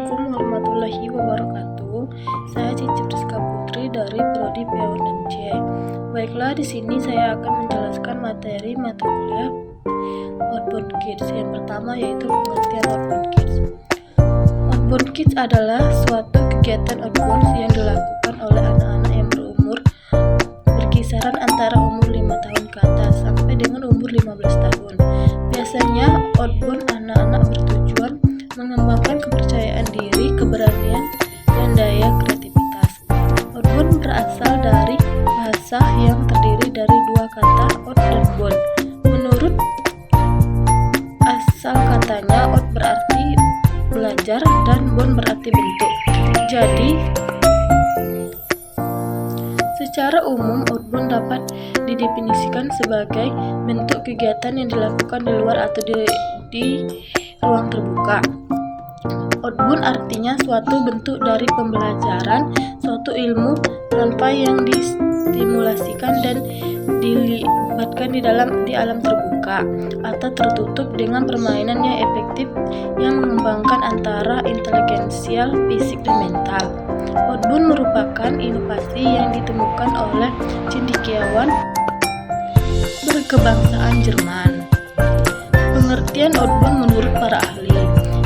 Assalamualaikum warahmatullahi wabarakatuh. Saya Cicip Rizka Putri dari Prodi P1MC. Baiklah, di sini saya akan menjelaskan materi mata kuliah Outbound Kids. Yang pertama yaitu pengertian Outbound Kids. Outbound Kids adalah suatu kegiatan outbound yang dilakukan oleh anak-anak yang berkisaran antara umur 5 tahun ke atas sampai dengan umur 15 tahun. Biasanya outbound anak-anak bertujuan mengembangkan kepercayaan diri, keberanian, dan daya kreativitas. Outbound berasal dari bahasa yang terdiri dari dua kata out dan bound. Menurut asal katanya, out berarti belajar dan bound berarti bentuk. Jadi, secara umum, outbound dapat didefinisikan sebagai bentuk kegiatan yang dilakukan di luar atau di ruang terbuka. Outbound artinya suatu bentuk dari pembelajaran suatu ilmu tanpa yang distimulasikan dan dilibatkan di alam terbuka atau tertutup dengan permainan yang efektif yang mengembangkan antara inteligensial, fisik, dan mental. Outbound merupakan inovasi yang ditemukan oleh cendekiawan berkebangsaan Jerman. Pengertian outbound menurut para ahli.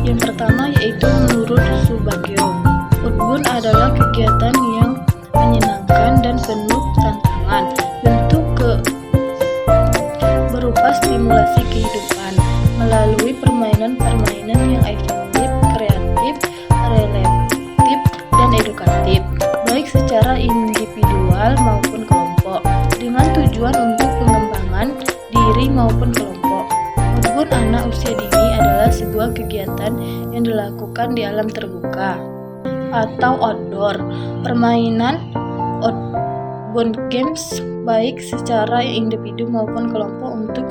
Yang pertama yaitu menurut Subagio, outbound adalah kegiatan yang menyenangkan dan penuh tantangan, berupa stimulasi kehidupan melalui permainan-permainan yang efektif, kreatif, relatif, dan edukatif, baik secara individual maupun kelompok, dengan tujuan untuk pengembangan diri maupun kelompok. Outbound anak usia dini adalah sebuah kegiatan yang dilakukan di alam terbuka atau outdoor. Permainan outbound games baik secara individu maupun kelompok untuk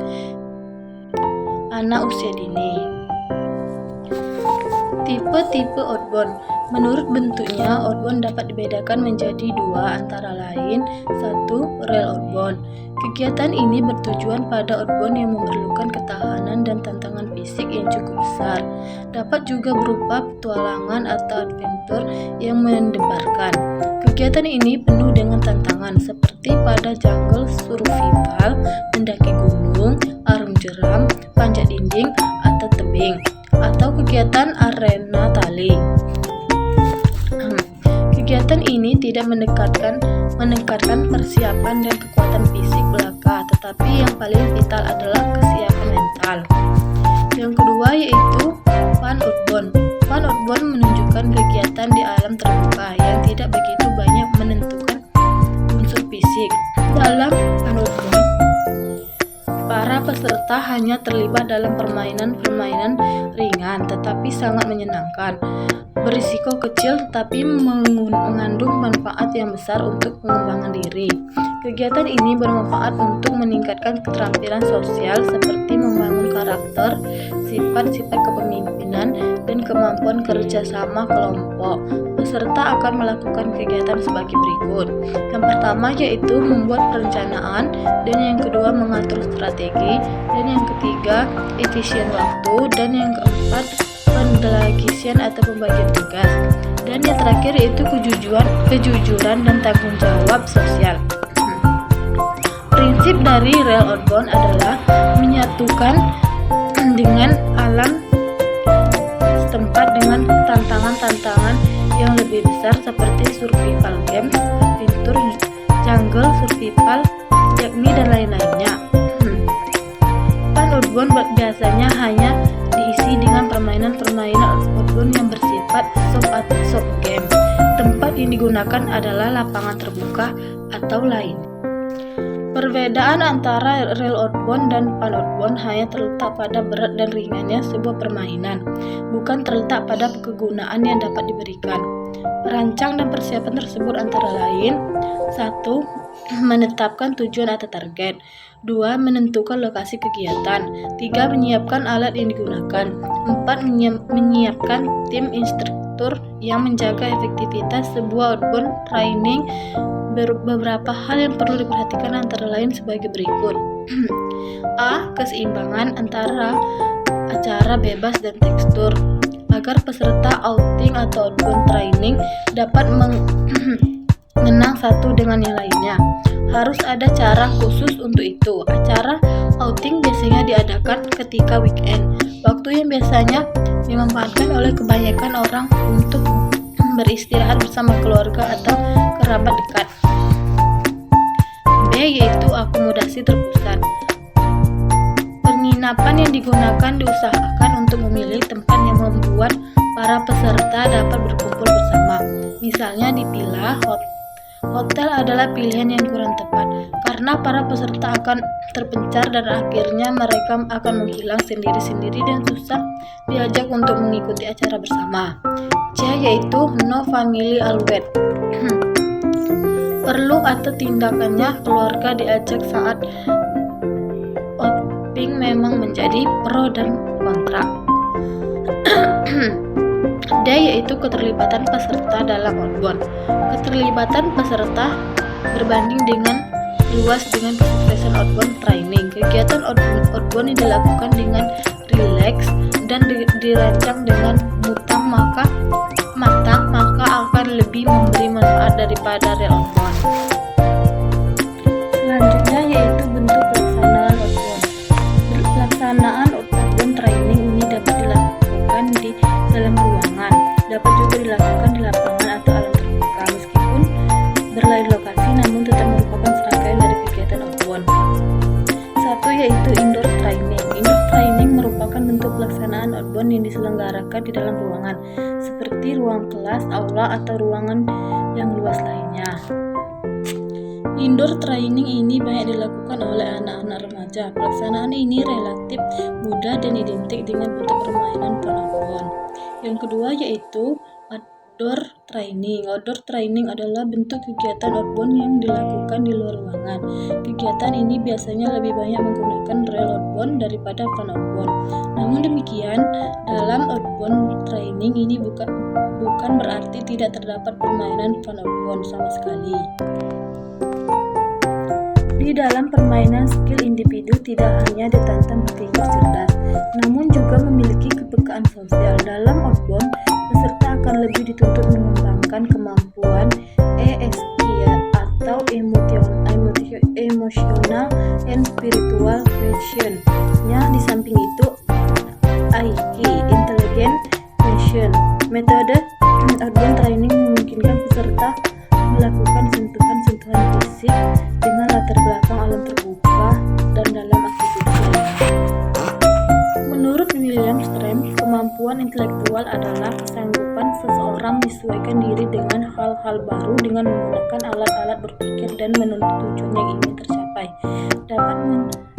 anak usia dini. Tipe-tipe outbound. Menurut bentuknya, outbound dapat dibedakan menjadi dua, antara lain: 1. Real outbound. Kegiatan ini bertujuan pada outbound yang memerlukan ketahanan dan tantangan fisik yang cukup besar. Dapat juga berupa petualangan atau adventure yang mendebarkan. Kegiatan ini penuh dengan tantangan seperti pada jungle survival, mendaki gunung, arung jeram, panjat dinding, atau tebing, atau kegiatan arena tali. Kegiatan ini tidak meningkatkan persiapan dan kekuatan fisik belaka, tetapi yang paling vital adalah kesiapan mental. Yang kedua yaitu fun outbound. Fun outbound menunjukkan kegiatan di alam terbuka yang tidak begitu banyak menentukan unsur fisik. Dalam fun outbound, para peserta hanya terlibat dalam permainan-permainan ringan tetapi sangat menyenangkan, berisiko kecil tetapi mengandung manfaat yang besar untuk pengembangan diri. Kegiatan ini bermanfaat untuk meningkatkan keterampilan sosial seperti membangun karakter, sifat-sifat kepemimpinan, dan kemampuan kerjasama kelompok. Peserta akan melakukan kegiatan sebagai berikut. Yang pertama yaitu membuat perencanaan, dan yang kedua mengatur strategi, dan yang ketiga efisien waktu, dan yang keempat pendelegasian atau pembagian tugas, dan yang terakhir yaitu kejujuran dan tanggung jawab sosial. Prinsip dari real outbound adalah menyatukan dengan alam setempat dengan tantangan-tantangan yang lebih besar seperti survival games, adventure, jungle survival, yakni dan lain-lainnya. Fun outbound biasanya hanya diisi dengan permainan-permainan outbound yang bersifat soft atau soft game. Tempat yang digunakan adalah lapangan terbuka atau lain. Perbedaan antara real outbound dan fun outbound hanya terletak pada berat dan ringannya sebuah permainan, bukan terletak pada kegunaan yang dapat diberikan. Perancang dan persiapan tersebut antara lain: 1. Menetapkan tujuan atau target. 2. Menentukan lokasi kegiatan. 3. Menyiapkan alat yang digunakan. 4. Menyiapkan tim instruktur yang menjaga efektivitas sebuah outbound training. Beberapa hal yang perlu diperhatikan antara lain sebagai berikut. A. Keseimbangan antara acara bebas dan tekstur. agar peserta outing atau outbound training dapat mengenang satu dengan yang lainnya. Harus ada cara khusus untuk itu. Acara outing biasanya diadakan ketika weekend, waktu yang biasanya dimanfaatkan oleh kebanyakan orang untuk beristirahat bersama keluarga atau kerabat dekat. B, yaitu akomodasi terpusat. Penginapan yang digunakan diusahakan untuk memilih tempat yang membuat para peserta dapat berkumpul bersama. Misalnya di villa, hotel adalah pilihan yang kurang tepat karena para peserta akan terpencar dan akhirnya mereka akan menghilang sendiri-sendiri dan susah diajak untuk mengikuti acara bersama. C, yaitu no family allowed. Perlu atau tindakannya keluarga diajak saat outing memang menjadi pro dan kontra. D, yaitu keterlibatan peserta dalam outbound. Keterlibatan peserta berbanding dengan luas dengan kesuksesan outbound training. Kegiatan outbound yang dilakukan dengan rileks dan dirancang dengan matang maka akan lebih memberi manfaat daripada real outbound. Selanjutnya yaitu bentuk pelaksanaan outbound. Pelaksanaan outbound training ini dapat dilakukan di dalam ruangan, dapat juga dilakukan di lapangan atau alam terbuka. Meskipun berlain lokasi, namun tetap merupakan serangkaian dari kegiatan outbound. Satu, yaitu indoor training. Indoor training merupakan bentuk pelaksanaan outbound yang diselenggarakan di dalam ruangan, seperti ruang kelas, aula, atau ruangan yang luas lainnya. Indoor training ini banyak dilakukan oleh anak-anak remaja. Pelaksanaan ini relatif mudah dan identik dengan bentuk permainan outbound. Yang kedua yaitu outdoor training. Outdoor training adalah bentuk kegiatan outbound yang dilakukan di luar ruangan. Kegiatan ini biasanya lebih banyak menggunakan real outbound daripada fun outbound. Namun demikian, dalam outbound training ini bukan berarti tidak terdapat permainan fun outbound sama sekali. Di dalam permainan, skill individu tidak hanya ditantang berpikir cerdas, namun juga memiliki kepekaan sosial. Dalam outbound, peserta akan lebih dituntut mengembangkan kemampuan ESQ atau emotional and spiritual quotient. Di samping itu, IQ, intelligent quotient. Metode outbound training memungkinkan peserta melakukan sentuhan-sentuhan fisik dengan latar belakang alam terbuka dan dalam aktivitas. Menurut William Strauss, kemampuan intelektual adalah kesanggupan seseorang menyesuaikan diri dengan hal-hal baru dengan menggunakan alat-alat berpikir dan menuntut tujuan yang ingin tercapai, dapat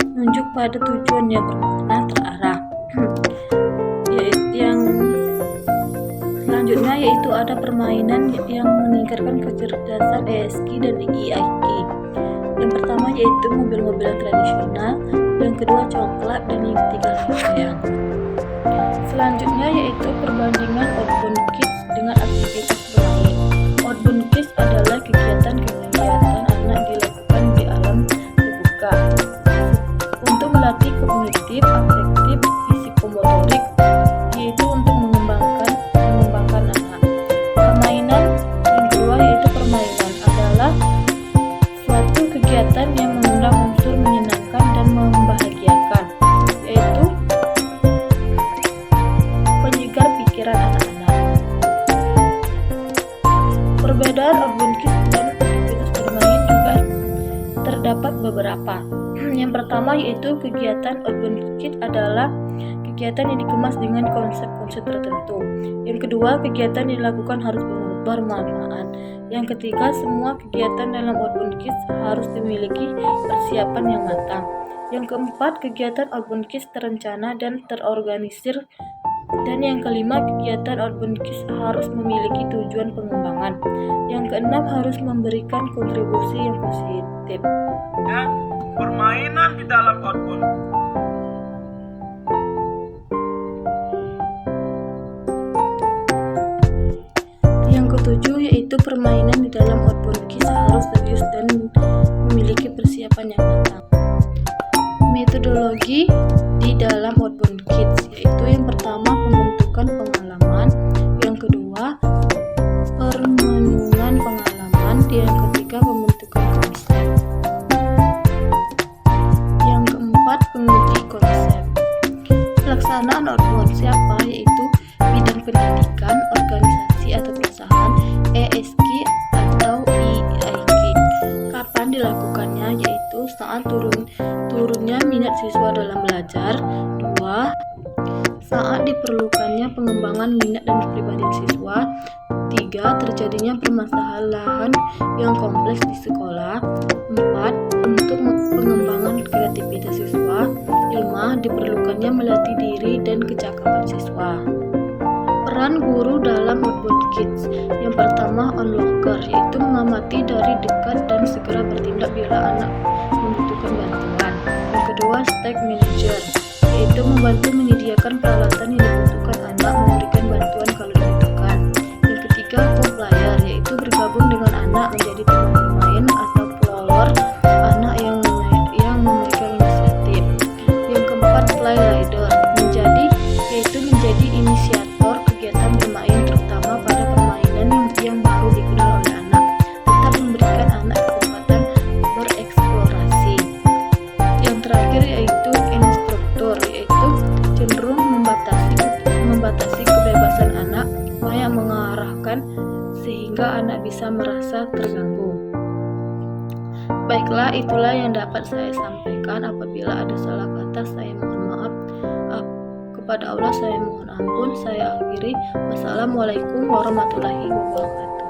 menunjuk pada tujuan yang bermakna terarah. Yang selanjutnya yaitu ada permainan yang meningkatkan kecerdasan ESQ dan IQ. Yang pertama yaitu mobil-mobilan tradisional, yang kedua congklak, dan yang ketiga layang. Selanjutnya yaitu perbandingan outbound kids dengan aktivitas bermain. Outbound kids adalah kegiatan anak dilakukan di alam terbuka untuk melatih kognitif, afektif, fisikomotorik, yaitu untuk mengembangkan anak. Permainan yang kedua yaitu permainan adalah suatu kegiatan yang mengundang unsur menyenangkan dan membahagiakan, yaitu penyegar pikiran anak-anak. Perbedaan outbound kids dan aktivitas bermain juga terdapat beberapa. Yang pertama yaitu kegiatan outbound kids adalah kegiatan yang dikemas dengan konsep-konsep tertentu. Yang kedua, kegiatan yang dilakukan harus bermanfaat. Yang ketiga, semua kegiatan dalam outbound kids harus memiliki persiapan yang matang. Yang keempat, kegiatan outbound kids terencana dan terorganisir. Dan yang kelima, kegiatan outbound kids harus memiliki tujuan pengembangan. Yang keenam, harus memberikan kontribusi yang positif. Permainan di dalam outbound. Yang ketujuh yaitu permainan di dalam outbound kids harus serius dan memiliki persiapan yang matang. Metodologi di dalam outbound kids yaitu yang pertama pembentukan pengalaman, Pelaksanaan organ siapa yaitu bidang pendidikan, organisasi atau perusahaan, ESG atau IIQ. Kapan dilakukannya yaitu saat turunnya minat siswa dalam belajar. 2. Saat diperlukannya pengembangan minat dan kepribadian siswa. 3. Terjadinya permasalahan yang kompleks di sekolah. 4. Untuk pengembangan kreativitas siswa. 5. Diperlukannya melatih diri dan kecakapan siswa. Peran guru dalam Outbound Kids. Yang pertama, onlooker, yaitu mengamati dari dekat dan segera bertindak bila anak membutuhkan bantuan. Yang kedua, stake manager, yaitu membantu menyediakan peralatan yang dibutuhkan anak, memberikan bantuan kalau dibutuhkan. Yang ketiga, co-player, yaitu bergabung dengan anak menjadi teman bermain atau follower anak yang memegang inisiatif. Yang keempat, play leader, yaitu menjadi inisiator kegiatan bermain, terutama pada permainan yang baru dikenal oleh anak, tetap memberikan anak kesempatan bereksplorasi. Yang terakhir yaitu instruktur, yaitu cenderung membatasi kebebasan anak, banyak mengarahkan sehingga anak bisa merasa terganggu. Baiklah, itulah yang dapat saya sampaikan. Apabila ada salah kata, saya mohon maaf. Kepada Allah saya mohon ampun. Saya akhiri. Wassalamualaikum warahmatullahi wabarakatuh.